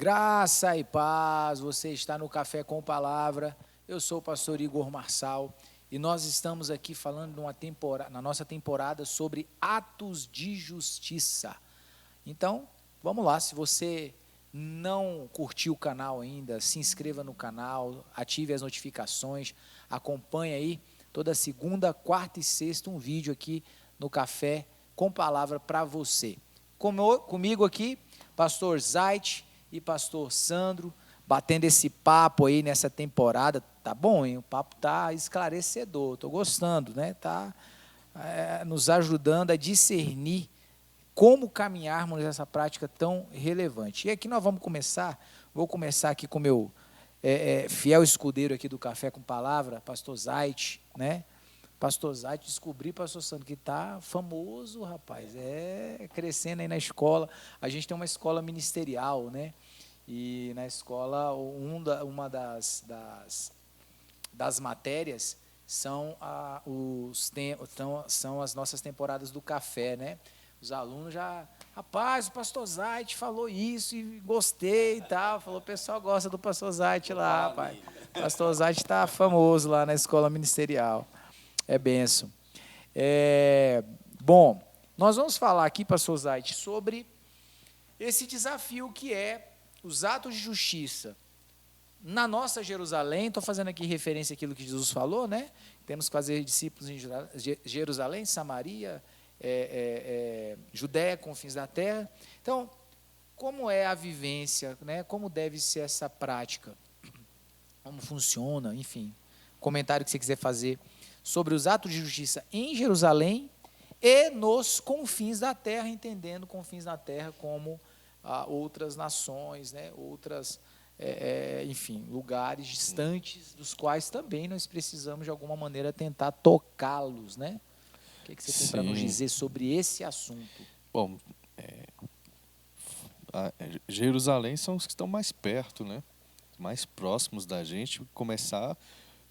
Graça e paz, você está no Café com Palavra. Eu sou o pastor Igor Marçal e nós estamos aqui falando na nossa temporada sobre atos de justiça. Então, vamos lá, se você não curtiu o canal ainda, se inscreva no canal, ative as notificações, acompanhe aí toda segunda, quarta e sexta um vídeo aqui no Café com Palavra para você. Comigo aqui, pastor Zait e pastor Sandro, batendo esse papo aí nessa temporada. Tá bom, hein? O papo tá esclarecedor, estou gostando, né? Tá nos ajudando a discernir como caminharmos nessa prática tão relevante. E aqui nós vamos começar, vou começar aqui com o meu fiel escudeiro aqui do Café com Palavra, pastor Zait, né? Pastor Zait, descobri, pastor Sandro, que está famoso, rapaz, crescendo aí na escola. A gente tem uma escola ministerial, né? E na escola, uma das matérias são as nossas temporadas do café, né? Os alunos já, rapaz, o pastor Zait falou isso e gostei e tal. Falou, o pessoal gosta do pastor Zait lá, rapaz. O pastor Zait está famoso lá na escola ministerial. É bênção. Bom, nós vamos falar aqui, pastor Zait, sobre esse desafio que é os atos de justiça. Na nossa Jerusalém, estou fazendo aqui referência àquilo que Jesus falou, né? Temos que fazer discípulos em Jerusalém, Samaria, Judéia, confins da terra. Então, como é a vivência, né? Como deve ser essa prática? Como funciona, enfim. Comentário que você quiser fazer sobre os atos de justiça em Jerusalém e nos confins da terra, entendendo confins da terra como outras nações, né? Outras, enfim, lugares distantes dos quais também nós precisamos de alguma maneira tentar tocá-los, né? O que você tem para nos dizer sobre esse assunto? Bom, Jerusalém são os que estão mais perto, né? Mais próximos da gente. Começar,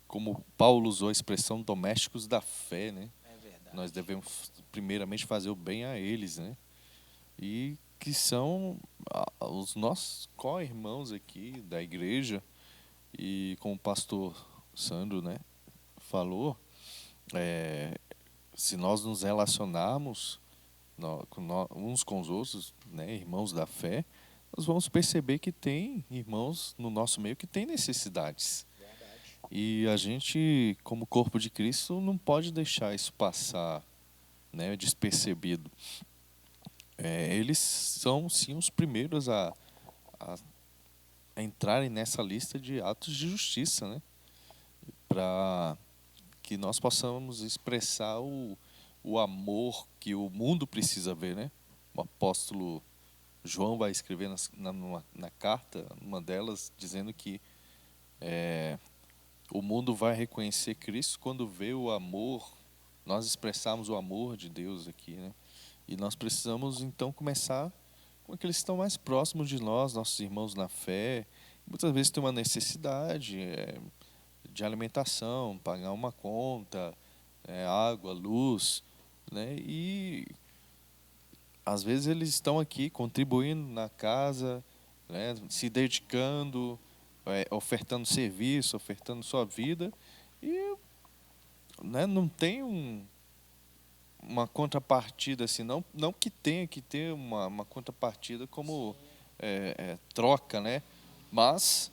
como Paulo usou a expressão, domésticos da fé, né? É verdade. Nós devemos primeiramente fazer o bem a eles, né? E que são os nossos co-irmãos aqui da igreja. E como o pastor Sandro, né, falou, se nós nos relacionarmos uns com os outros, né, irmãos da fé, nós vamos perceber que tem irmãos no nosso meio que têm necessidades. Verdade. E a gente, como corpo de Cristo, não pode deixar isso passar, né, despercebido. Eles são, sim, os primeiros a entrarem nessa lista de atos de justiça, né, para que nós possamos expressar o amor que o mundo precisa ver, né? O apóstolo João vai escrever na carta, uma delas, dizendo que o mundo vai reconhecer Cristo quando vê o amor, nós expressarmos o amor de Deus aqui, né? E nós precisamos, então, começar com aqueles que estão mais próximos de nós, nossos irmãos na fé. Muitas vezes tem uma necessidade de alimentação, pagar uma conta, água, luz, né? E às vezes eles estão aqui contribuindo na casa, né? Se dedicando, ofertando serviço, ofertando sua vida, e, né, não tem uma contrapartida assim, não que tenha que ter uma contrapartida como troca, né? Mas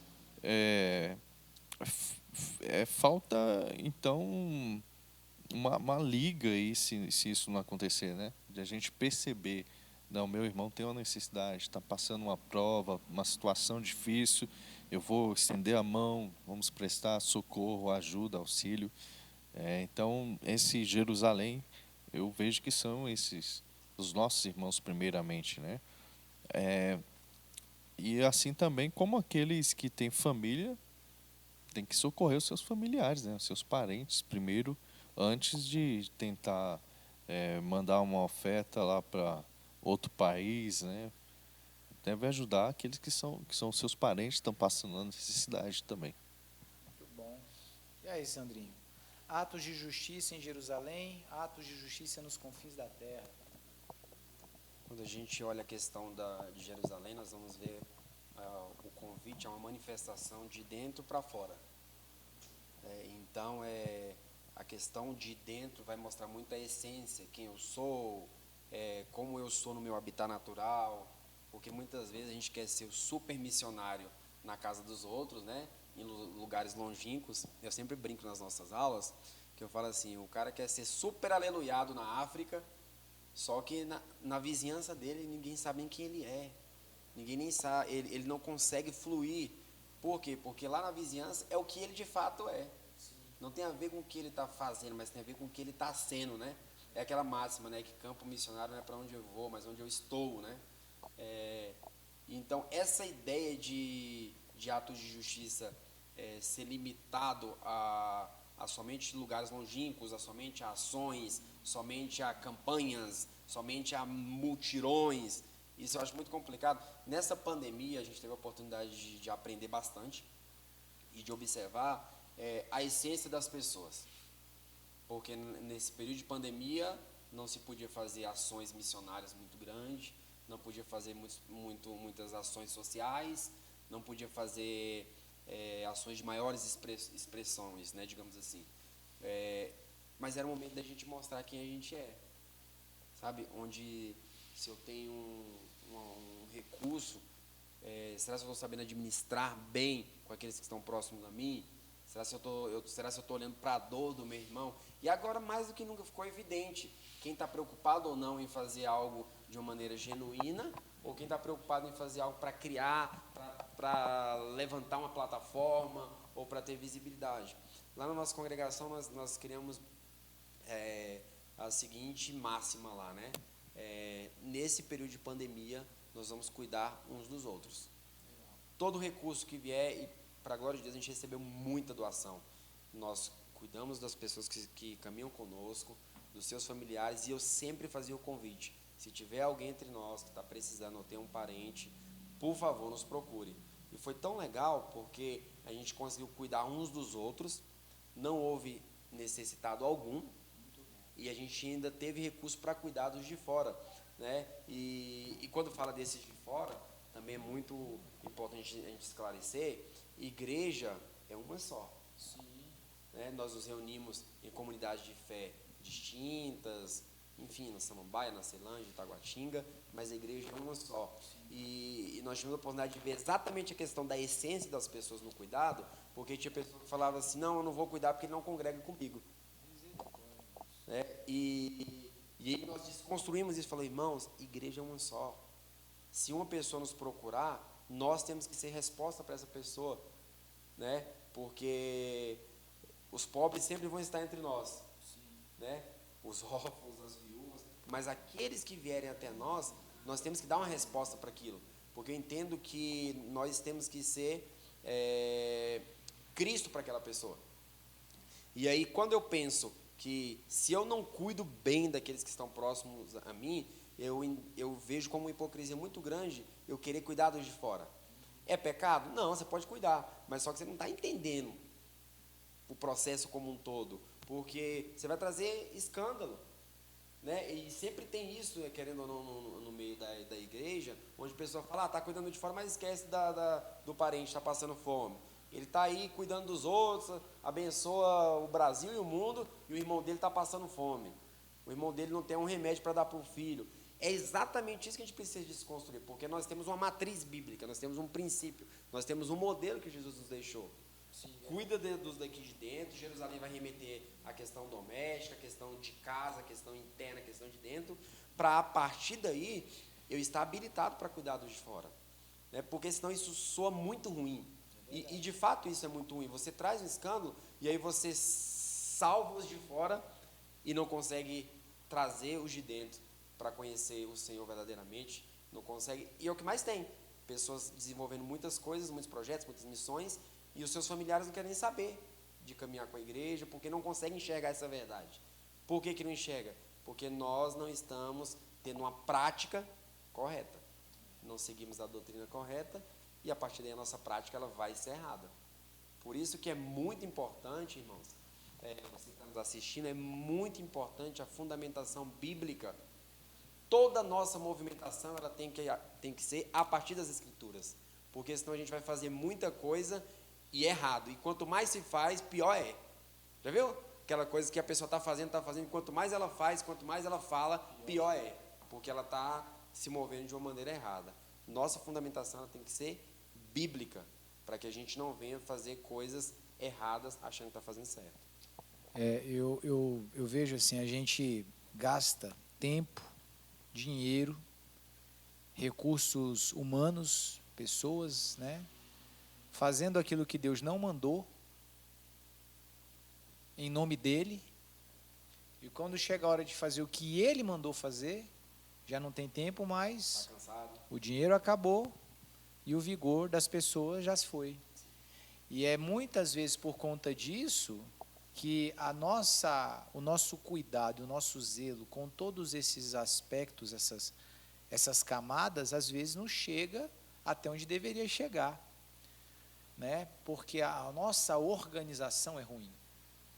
falta então uma liga aí se isso não acontecer, né? De a gente perceber, não, meu irmão tem uma necessidade, está passando uma prova, uma situação difícil, eu vou estender a mão, vamos prestar socorro, ajuda, auxílio. Então, esse Jerusalém, eu vejo que são esses, os nossos irmãos primeiramente, né? E assim também como aqueles que têm família, tem que socorrer os seus familiares, né? Os seus parentes primeiro, antes de tentar mandar uma oferta lá para outro país, né? Deve ajudar aqueles que são seus parentes, estão passando necessidade também. Muito bom. E aí, Sandrinho? Atos de justiça em Jerusalém, atos de justiça nos confins da terra. Quando a gente olha a questão de Jerusalém, nós vamos ver o convite é uma manifestação de dentro para fora. Então, a questão de dentro vai mostrar muito a essência, quem eu sou, como eu sou no meu habitat natural, porque muitas vezes a gente quer ser o super missionário na casa dos outros, né? Em lugares longínquos. Eu sempre brinco nas nossas aulas, que eu falo assim, o cara quer ser super aleluiado na África, só que na vizinhança dele ninguém sabe nem quem ele é. Ninguém nem sabe, ele não consegue fluir. Por quê? Porque lá na vizinhança é o que ele de fato é. Não tem a ver com o que ele está fazendo, mas tem a ver com o que ele está sendo, né? É aquela máxima, né? Que campo missionário não é para onde eu vou, mas onde eu estou, né? Então, essa ideia de atos de justiça ser limitado a somente lugares longínquos, a somente a ações, somente a campanhas, somente a multirões, isso eu acho muito complicado. Nessa pandemia, a gente teve a oportunidade de aprender bastante e de observar a essência das pessoas. Porque nesse período de pandemia não se podia fazer ações missionárias muito grandes, não podia fazer muitas ações sociais, não podia fazer ações de maiores expressões, né, digamos assim. Mas era o momento da gente mostrar quem a gente é, sabe? Onde se eu tenho um recurso, será que eu estou sabendo administrar bem com aqueles que estão próximos a mim? Será se eu estou olhando para a dor do meu irmão? E agora, mais do que nunca, ficou evidente quem está preocupado ou não em fazer algo de uma maneira genuína, ou quem está preocupado em fazer algo para criar, para levantar uma plataforma, ou para ter visibilidade. Lá na nossa congregação, nós criamos a seguinte máxima lá, né? Nesse período de pandemia, nós vamos cuidar uns dos outros. Todo recurso que vier, e para a glória de Deus, a gente recebeu muita doação. Nós cuidamos das pessoas que caminham conosco, dos seus familiares, e eu sempre fazia o convite. Se tiver alguém entre nós que está precisando ou tem um parente, por favor, nos procure. E foi tão legal porque a gente conseguiu cuidar uns dos outros, não houve necessitado algum, e a gente ainda teve recurso para cuidar dos de fora, né? E quando fala desses de fora, também é muito importante a gente esclarecer, igreja é uma só. Sim. Né? Nós nos reunimos em comunidades de fé distintas, enfim, na Samambaia, na Ceilândia, Itaguatinga, mas a igreja é uma só. E nós tivemos a oportunidade de ver exatamente a questão da essência das pessoas no cuidado, porque tinha pessoas que falavam assim, não, eu não vou cuidar porque ele não congrega comigo. Né? E aí nós desconstruímos isso e falamos, irmãos, igreja é uma só. Se uma pessoa nos procurar, nós temos que ser resposta para essa pessoa, né? Porque os pobres sempre vão estar entre nós, né? Os órfãos, as viúvas, mas aqueles que vierem até nós, nós temos que dar uma resposta para aquilo, porque eu entendo que nós temos que ser Cristo para aquela pessoa. E aí, quando eu penso que se eu não cuido bem daqueles que estão próximos a mim, eu vejo como uma hipocrisia muito grande eu querer cuidar dos de fora. É pecado? Não, você pode cuidar, mas só que você não está entendendo o processo como um todo, porque você vai trazer escândalo, né? E sempre tem isso, querendo ou não, no meio da igreja, onde a pessoa fala, está cuidando de fora, mas esquece do parente, está passando fome. Ele está aí cuidando dos outros, abençoa o Brasil e o mundo, e o irmão dele está passando fome. O irmão dele não tem um remédio para dar para o filho. É exatamente isso que a gente precisa desconstruir, porque nós temos uma matriz bíblica, nós temos um princípio, nós temos um modelo que Jesus nos deixou. Sim, cuida dos daqui de dentro. Jerusalém vai remeter à questão doméstica, à questão de casa, à questão interna, à questão de dentro, para a partir daí eu estar habilitado para cuidar dos de fora, né? Porque senão isso soa muito ruim. E de fato isso é muito ruim. Você traz um escândalo e aí você salva os de fora e não consegue trazer os de dentro para conhecer o Senhor verdadeiramente. Não consegue. E é o que mais tem. Pessoas desenvolvendo muitas coisas, muitos projetos, muitas missões, e os seus familiares não querem nem saber de caminhar com a igreja, porque não conseguem enxergar essa verdade. Por que não enxerga? Porque nós não estamos tendo uma prática correta. Não seguimos a doutrina correta, e a partir daí a nossa prática ela vai ser errada. Por isso que é muito importante, irmãos, você que está nos assistindo, é muito importante a fundamentação bíblica. Toda a nossa movimentação ela tem que ser a partir das Escrituras. Porque senão a gente vai fazer muita coisa e errado. E quanto mais se faz, pior é. Já viu? Aquela coisa que a pessoa está fazendo, quanto mais ela faz, quanto mais ela fala, pior é. Porque ela está se movendo de uma maneira errada. Nossa fundamentação ela tem que ser bíblica, para que a gente não venha fazer coisas erradas achando que está fazendo certo. Eu vejo assim, a gente gasta tempo, dinheiro, recursos humanos, pessoas, né, fazendo aquilo que Deus não mandou, em nome dele, e quando chega a hora de fazer o que ele mandou fazer, já não tem tempo mais, Tá cansado? o dinheiro acabou e o vigor das pessoas já se foi. E é muitas vezes por conta disso que o nosso cuidado, o nosso zelo com todos esses aspectos, essas camadas, às vezes não chega até onde deveria chegar, né? Porque a nossa organização é ruim,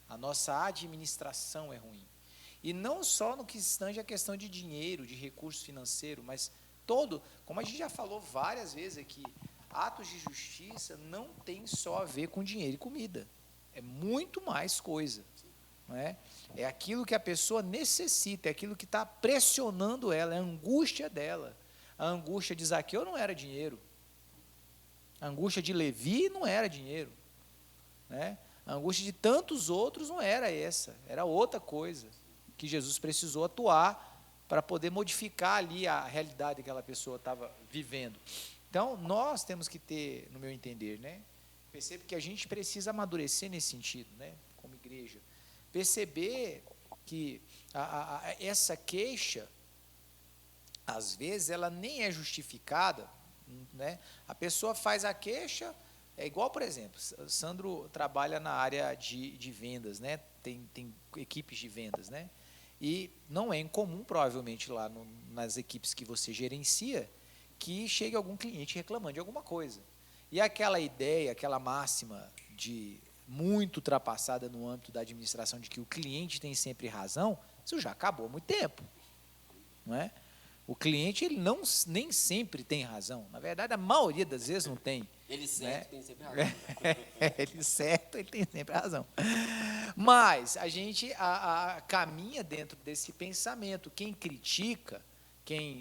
a nossa administração é ruim. E não só no que tange a questão de dinheiro, de recurso financeiro, mas como a gente já falou várias vezes aqui, atos de justiça não tem só a ver com dinheiro e comida. É muito mais coisa. Não é? É aquilo que a pessoa necessita, é aquilo que está pressionando ela, é a angústia dela. A angústia de Zaqueu não era dinheiro. A angústia de Levi não era dinheiro. Né? A angústia de tantos outros não era essa, era outra coisa que Jesus precisou atuar para poder modificar ali a realidade que aquela pessoa estava vivendo. Então, nós temos que ter, no meu entender, né, percebo que a gente precisa amadurecer nesse sentido, né, como igreja. Perceber que essa queixa, às vezes, ela nem é justificada, né? A pessoa faz a queixa, é igual, por exemplo, Sandro trabalha na área de vendas, né? Tem equipes de vendas, né? E não é incomum, provavelmente, lá nas equipes que você gerencia, que chegue algum cliente reclamando de alguma coisa. E aquela ideia, aquela máxima muito ultrapassada no âmbito da administração de que o cliente tem sempre razão, isso já acabou há muito tempo. Não é? O cliente ele nem sempre tem razão. Na verdade, a maioria das vezes não tem. Ele certo, né? Tem sempre razão. Ele certo, ele tem sempre razão. Mas a gente caminha dentro desse pensamento. Quem critica,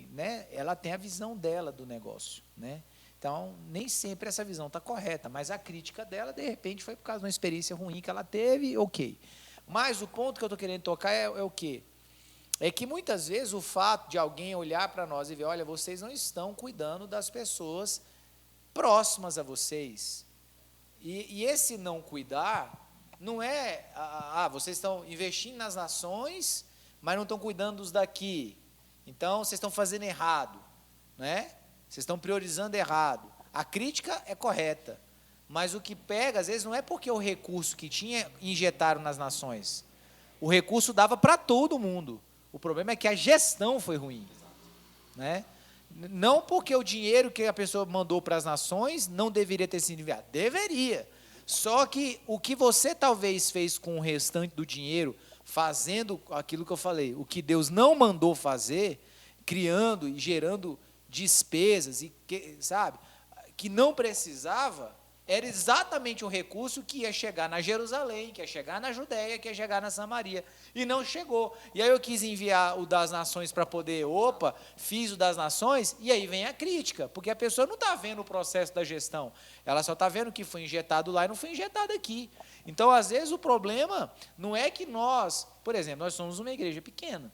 né, ela tem a visão dela do negócio, né? Então, nem sempre essa visão está correta, mas a crítica dela, de repente, foi por causa de uma experiência ruim que ela teve, ok. Mas o ponto que eu estou querendo tocar é o quê? É que muitas vezes o fato de alguém olhar para nós e ver, olha, vocês não estão cuidando das pessoas próximas a vocês. E esse não cuidar não é, vocês estão investindo nas nações, mas não estão cuidando dos daqui. Então, vocês estão fazendo errado, né? Vocês estão priorizando errado. A crítica é correta, mas o que pega, às vezes, não é porque o recurso que tinha injetaram nas nações. O recurso dava para todo mundo. O problema é que a gestão foi ruim, né? Não porque o dinheiro que a pessoa mandou para as nações não deveria ter sido enviado. Deveria. Só que o que você talvez fez com o restante do dinheiro, fazendo aquilo que eu falei, o que Deus não mandou fazer, criando e gerando despesas, sabe, que não precisava, era exatamente o recurso que ia chegar na Jerusalém, que ia chegar na Judéia, que ia chegar na Samaria, e não chegou. E aí eu quis enviar o das nações para poder, fiz o das nações, e aí vem a crítica, porque a pessoa não está vendo o processo da gestão, ela só está vendo o que foi injetado lá e não foi injetado aqui. Então, às vezes, o problema não é que nós, por exemplo, nós somos uma igreja pequena,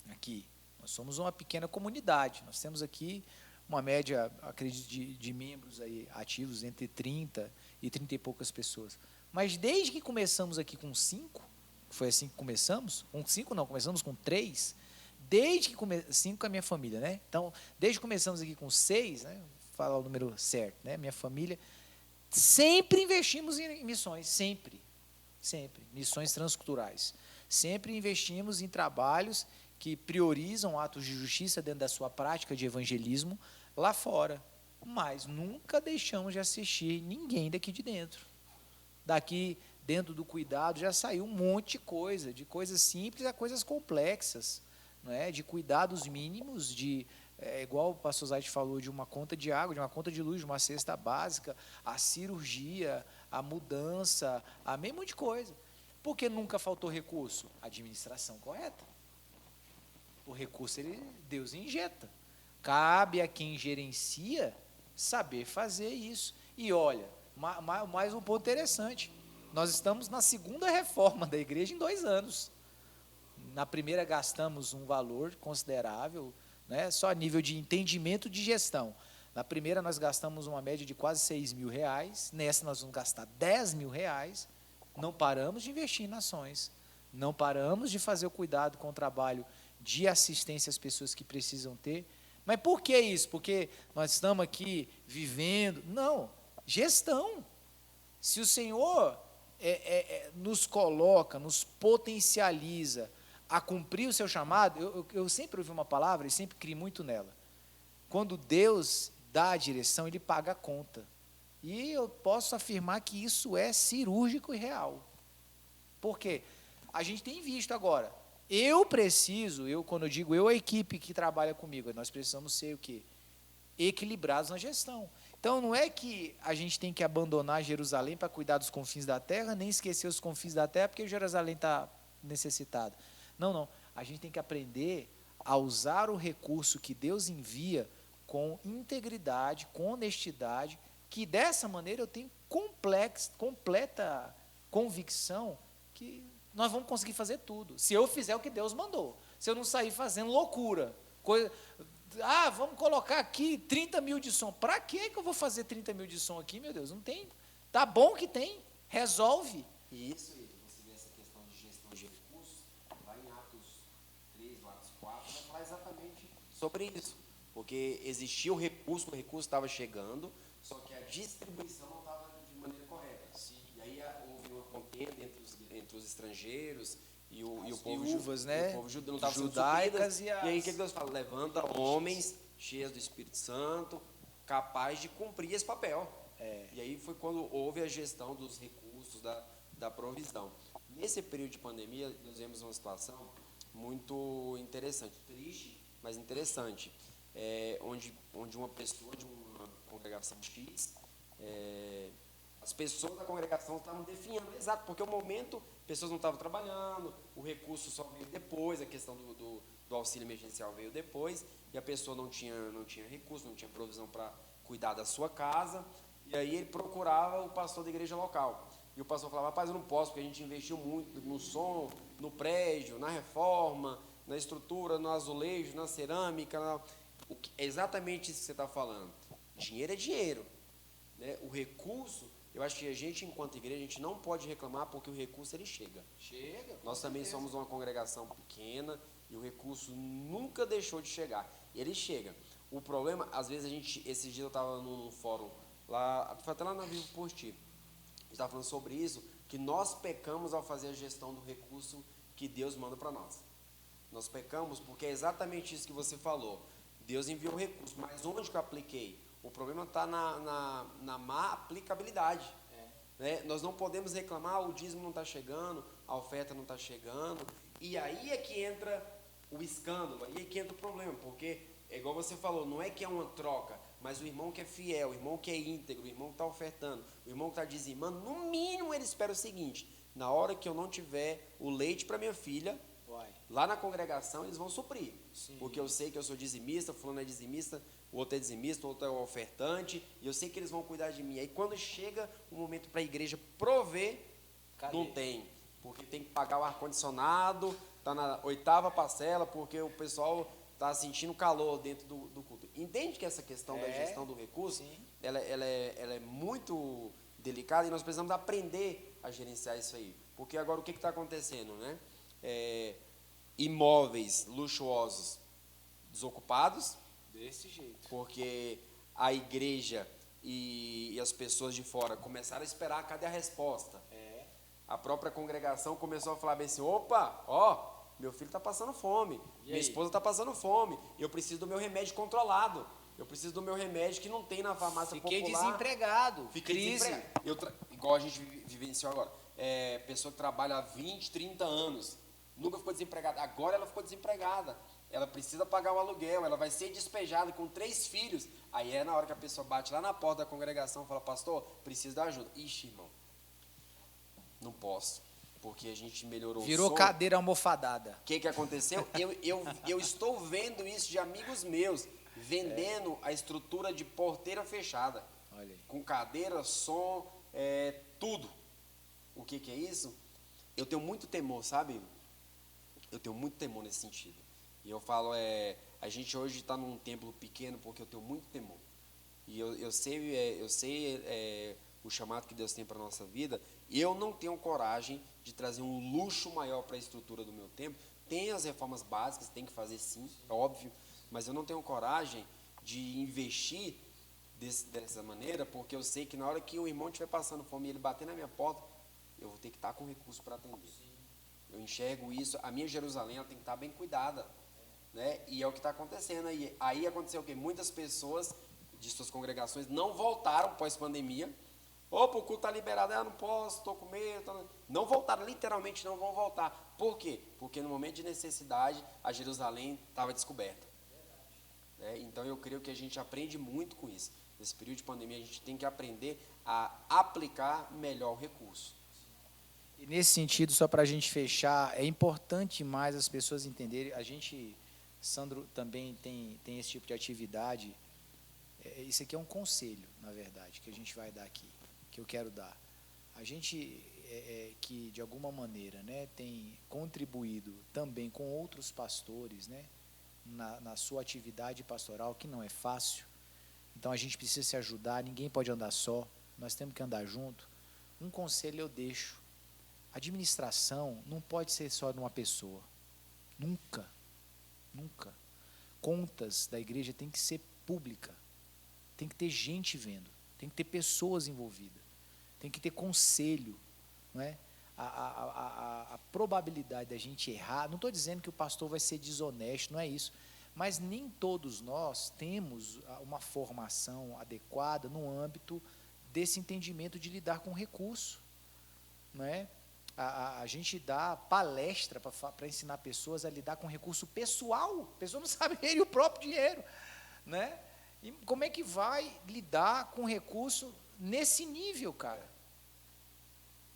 aqui, nós somos uma pequena comunidade, nós temos aqui uma média, acredito, de membros aí ativos entre 30 e 30 e poucas pessoas. Mas desde que começamos aqui com 5, foi assim que começamos, com 5 não, começamos com 3, desde que 5 com a minha família, né? Então, desde que começamos aqui com 6, né? Vou falar o número certo, né? Minha família, sempre investimos em missões, sempre, missões transculturais. Sempre investimos em trabalhos que priorizam atos de justiça dentro da sua prática de evangelismo lá fora. Mas nunca deixamos de assistir ninguém daqui de dentro. Daqui, dentro do cuidado, já saiu um monte de coisas simples a coisas complexas, não é? De cuidados mínimos, de é igual o pastor Zayt falou, de uma conta de água, de uma conta de luz, de uma cesta básica, a cirurgia, a mudança, a meio monte de coisa. Por que nunca faltou recurso? Administração correta. O recurso Deus injeta. Cabe a quem gerencia saber fazer isso. E olha, mais um ponto interessante. Nós estamos na segunda reforma da igreja em 2 anos. Na primeira gastamos um valor considerável, né, só a nível de entendimento de gestão. Na primeira nós gastamos uma média de quase R$6.000. Nessa nós vamos gastar R$10.000. Não paramos de investir em nações. Não paramos de fazer o cuidado com o trabalho de assistência às pessoas que precisam ter. Mas por que isso? Porque nós estamos aqui vivendo... Não, gestão. Se o Senhor nos coloca, nos potencializa a cumprir o seu chamado, eu sempre ouvi uma palavra e sempre criei muito nela. Quando Deus dá a direção, Ele paga a conta. E eu posso afirmar que isso é cirúrgico e real. Por quê? A gente tem visto agora. Quando eu digo eu, a equipe que trabalha comigo, nós precisamos ser o quê? Equilibrados na gestão. Então, não é que a gente tem que abandonar Jerusalém para cuidar dos confins da terra, nem esquecer os confins da terra, porque Jerusalém está necessitado. Não. A gente tem que aprender a usar o recurso que Deus envia com integridade, com honestidade, que dessa maneira eu tenho completa convicção que nós vamos conseguir fazer tudo. Se eu fizer o que Deus mandou. Se eu não sair fazendo loucura. Vamos colocar aqui 30 mil de som. Para que eu vou fazer 30 mil de som aqui, meu Deus? Não tem. Tá bom que tem. Resolve. Isso, você vê essa questão de gestão de recursos, lá em Atos 3, Atos 4, vai falar exatamente sobre isso. Porque existia o recurso estava chegando, só que a distribuição não estava de maneira correta. Sim. E aí houve uma contenda entre os estrangeiros e o povo viúvas, né? O povo judeu não estava judaicas e aí o que Deus fala? Levanta homens cheios do Espírito Santo, capazes de cumprir esse papel. E aí foi quando houve a gestão dos recursos, da provisão. Nesse período de pandemia, nós vemos uma situação muito interessante, triste, mas interessante, onde uma pessoa de uma congregação X, as pessoas da congregação estavam definhando, exato, porque o momento, pessoas não estavam trabalhando, o recurso só veio depois, a questão do auxílio emergencial veio depois, e a pessoa não tinha recurso, não tinha provisão para cuidar da sua casa, e aí ele procurava o pastor da igreja local. E o pastor falava, rapaz, eu não posso, porque a gente investiu muito no som, no prédio, na reforma, na estrutura, no azulejo, na cerâmica. É exatamente isso que você está falando. Dinheiro é dinheiro, né? O recurso, eu acho que a gente, enquanto igreja, a gente não pode reclamar, porque o recurso, ele chega. Nós também somos uma congregação pequena, e o recurso nunca deixou de chegar. Ele chega. O problema, às vezes, esses dias eu estava num fórum, foi até lá na Vivo Positivo, a gente estava falando sobre isso, que nós pecamos ao fazer a gestão do recurso que Deus manda para nós. Nós pecamos porque é exatamente isso que você falou. Deus enviou o recurso, mas onde que eu apliquei? O problema está na má aplicabilidade. Né? Nós não podemos reclamar, o dízimo não está chegando, a oferta não está chegando, e aí é que entra o escândalo, aí é que entra o problema, porque, é igual você falou, não é que é uma troca, mas o irmão que é fiel, o irmão que é íntegro, o irmão que está ofertando, o irmão que está dizimando, no mínimo ele espera o seguinte, na hora que eu não tiver o leite para minha filha, lá na congregação eles vão suprir. Sim. Porque eu sei que eu sou dizimista, fulano é dizimista, o outro é dizimista, o outro é ofertante, e eu sei que eles vão cuidar de mim. Aí quando chega o momento para a igreja prover, não tem. Porque tem que pagar o ar-condicionado, está na 8ª parcela, porque o pessoal está sentindo calor dentro do culto. Entende que essa questão da gestão do recurso, ela é muito delicada, e nós precisamos aprender a gerenciar isso aí. Porque agora o que está acontecendo, né? Imóveis luxuosos desocupados, desse jeito, porque a igreja e as pessoas de fora começaram a esperar, cadê a resposta? A própria congregação começou a falar bem assim, opa, meu filho está passando fome, minha esposa está passando fome, eu preciso do meu remédio controlado, eu preciso do meu remédio que não tem na farmácia popular. Fiquei desempregado, crise. Igual a gente vivenciou agora, pessoa que trabalha há 20, 30 anos, nunca ficou desempregada, agora ela ficou desempregada. ela precisa pagar o aluguel, ela vai ser despejada com 3 filhos. Aí é na hora que a pessoa bate lá na porta da congregação e fala, pastor, preciso da ajuda. Ixi, irmão, não posso, porque a gente melhorou Virou o som. cadeira almofadada. O que aconteceu? Eu estou vendo isso de amigos meus, vendendo a estrutura de porteira fechada. Olha aí. Com cadeira, som, tudo. O que é isso? Eu tenho muito temor, sabe? Eu tenho muito temor nesse sentido. E eu falo, a gente hoje está num templo pequeno porque eu tenho muito temor. E eu sei o chamado que Deus tem para a nossa vida. E eu não tenho coragem de trazer um luxo maior para a estrutura do meu templo. Tem as reformas básicas, tem que fazer sim, é óbvio. Mas eu não tenho coragem de investir dessa maneira, porque eu sei que na hora que o irmão estiver passando fome e ele bater na minha porta, eu vou ter que estar com recurso para atender. Eu enxergo isso, a minha Jerusalém ela tem que estar bem cuidada, né? E é o que está acontecendo aí. Aí aconteceu o quê? Muitas pessoas de suas congregações não voltaram pós-pandemia. Opa, o culto está liberado, não posso, estou com medo. Não voltaram, literalmente não vão voltar. Por quê? Porque no momento de necessidade, a Jerusalém estava descoberta. Então eu creio que a gente aprende muito com isso. Nesse período de pandemia, a gente tem que aprender a aplicar melhor o recurso. E nesse sentido, só para a gente fechar, é importante mais as pessoas entenderem, a gente, Sandro, também tem esse tipo de atividade, isso aqui é um conselho, na verdade, que a gente vai dar aqui, que eu quero dar. A gente que, de alguma maneira, né, tem contribuído também com outros pastores, né, na sua atividade pastoral, que não é fácil, então a gente precisa se ajudar, ninguém pode andar só, nós temos que andar junto. Um conselho eu deixo: administração não pode ser só de uma pessoa, nunca, nunca. Contas da igreja tem que ser pública, tem que ter gente vendo, tem que ter pessoas envolvidas, tem que ter conselho, não é? A probabilidade da gente errar, não estou dizendo que o pastor vai ser desonesto, não é isso, mas nem todos nós temos uma formação adequada no âmbito desse entendimento de lidar com recurso, não é? A gente dá palestra para ensinar pessoas a lidar com recurso pessoal, a pessoa não sabe gerir o próprio dinheiro, né? E como é que vai lidar com recurso nesse nível, cara?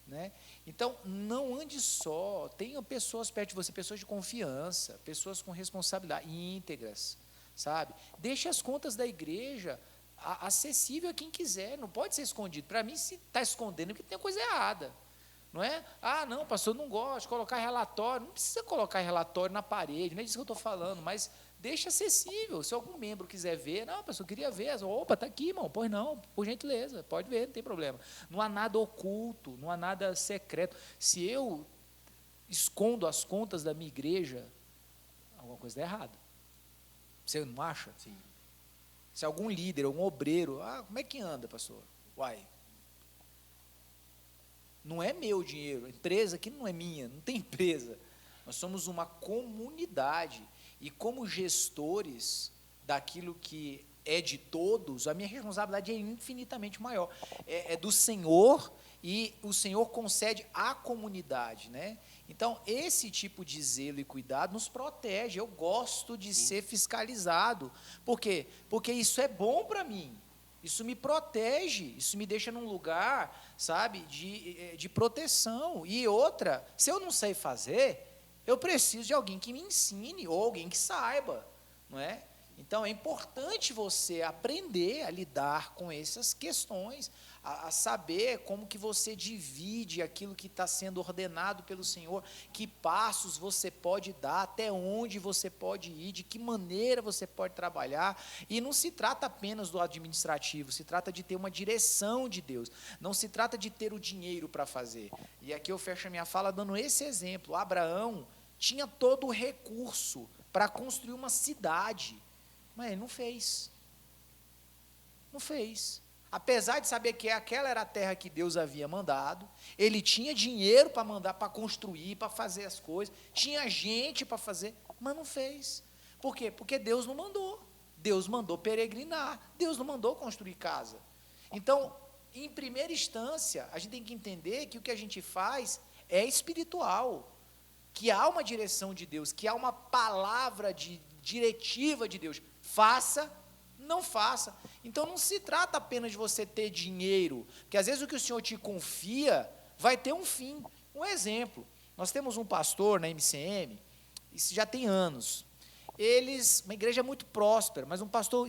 Né? Então, não ande só, tenha pessoas perto de você, pessoas de confiança, pessoas com responsabilidade, íntegras, sabe? Deixe as contas da igreja acessível a quem quiser, não pode ser escondido. Para mim, se está escondendo, é porque tem coisa errada. Não é? Ah, não, pastor, não gosto de colocar relatório. Não precisa colocar relatório na parede, não é disso que eu estou falando, mas deixa acessível. Se algum membro quiser ver, não, pastor, eu queria ver. Opa, está aqui, irmão. Pois não, por gentileza, pode ver, não tem problema. Não há nada oculto, não há nada secreto. Se eu escondo as contas da minha igreja, alguma coisa está errada. Você não acha? Sim. Se algum líder, algum obreiro, como é que anda, pastor? Uai, não é meu dinheiro, a empresa aqui não é minha, não tem empresa. Nós somos uma comunidade e como gestores daquilo que é de todos, a minha responsabilidade é infinitamente maior. É do Senhor e o Senhor concede à comunidade, né? Então, esse tipo de zelo e cuidado nos protege. Eu gosto de ser fiscalizado. Por quê? Porque isso é bom para mim. Isso me protege, isso me deixa num lugar, sabe, de proteção. E outra, se eu não sei fazer, eu preciso de alguém que me ensine, ou alguém que saiba, não é? Então, é importante você aprender a lidar com essas questões, a saber como que você divide aquilo que está sendo ordenado pelo Senhor, que passos você pode dar, até onde você pode ir, de que maneira você pode trabalhar. E não se trata apenas do administrativo, se trata de ter uma direção de Deus, não se trata de ter o dinheiro para fazer. E aqui eu fecho a minha fala dando esse exemplo. Abraão tinha todo o recurso para construir uma cidade, mas ele não fez. Não fez. Apesar de saber que aquela era a terra que Deus havia mandado, ele tinha dinheiro para mandar, para construir, para fazer as coisas, tinha gente para fazer, mas não fez. Por quê? Porque Deus não mandou. Deus mandou peregrinar, Deus não mandou construir casa. Então, em primeira instância, a gente tem que entender que o que a gente faz é espiritual. que há uma direção de Deus, que há uma palavra diretiva de Deus, faça, não faça. Então não se trata apenas de você ter dinheiro, porque às vezes o que o Senhor te confia vai ter um fim. Um exemplo, nós temos um pastor na MCM, isso já tem anos, uma igreja muito próspera, mas um pastor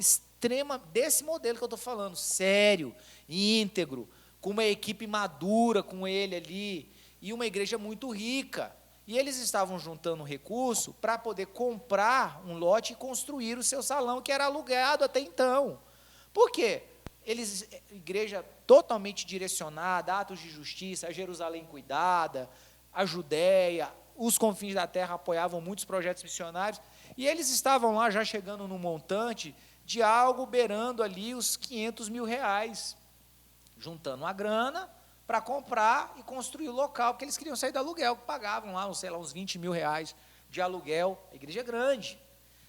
desse modelo que eu estou falando, sério, íntegro, com uma equipe madura com ele ali, e uma igreja muito rica, e eles estavam juntando recurso para poder comprar um lote e construir o seu salão, que era alugado até então. Por quê? Igreja totalmente direcionada, atos de justiça, a Jerusalém cuidada, a Judéia, os confins da terra apoiavam muitos projetos missionários, e eles estavam lá já chegando no montante de algo beirando ali os R$500.000, juntando uma grana para comprar e construir o local, porque eles queriam sair do aluguel, que pagavam lá, sei lá, uns R$20.000 de aluguel, a igreja é grande.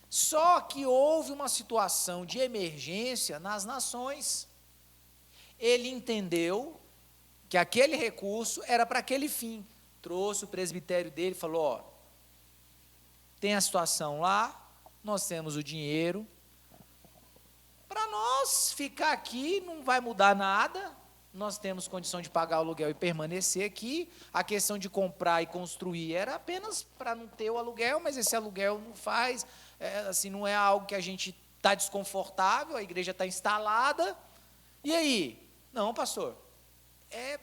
Só que houve uma situação de emergência nas nações. Ele entendeu que aquele recurso era para aquele fim. Trouxe o presbitério dele e falou, ó, tem a situação lá, nós temos o dinheiro, para nós ficar aqui não vai mudar nada, nós temos condição de pagar o aluguel e permanecer aqui, a questão de comprar e construir era apenas para não ter o aluguel, mas esse aluguel não faz, assim, não é algo que a gente está desconfortável, a igreja está instalada, e aí? Não, pastor,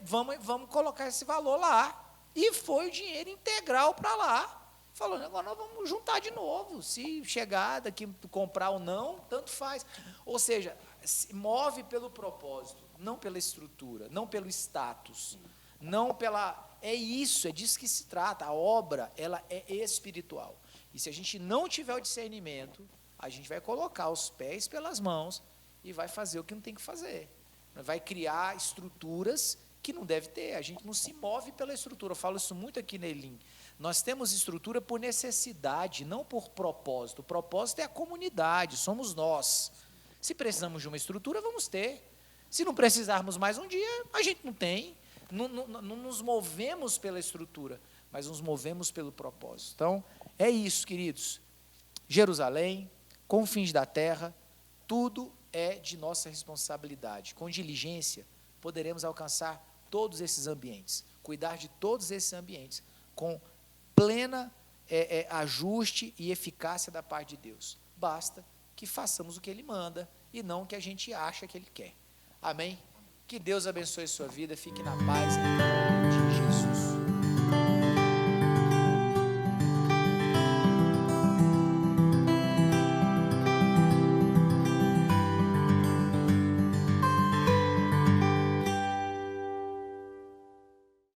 vamos colocar esse valor lá, e foi o dinheiro integral para lá, falando, agora nós vamos juntar de novo, se chegar daqui, comprar ou não, tanto faz. Ou seja, se move pelo propósito, não pela estrutura, não pelo status, não pela... É disso que se trata, a obra, ela é espiritual. E se a gente não tiver o discernimento, a gente vai colocar os pés pelas mãos e vai fazer o que não tem que fazer. Vai criar estruturas que não deve ter, a gente não se move pela estrutura, eu falo isso muito aqui na Elim. Nós temos estrutura por necessidade, não por propósito. O propósito é a comunidade, somos nós. Se precisamos de uma estrutura, vamos ter. Se não precisarmos mais um dia, a gente não tem. Não nos movemos pela estrutura, mas nos movemos pelo propósito. Então, é isso, queridos. Jerusalém, confins da terra, tudo é de nossa responsabilidade. Com diligência, poderemos alcançar todos esses ambientes, cuidar de todos esses ambientes, com plena ajuste e eficácia da parte de Deus. Basta que façamos o que Ele manda e não o que a gente acha que Ele quer. Amém? Que Deus abençoe a sua vida, fique na paz.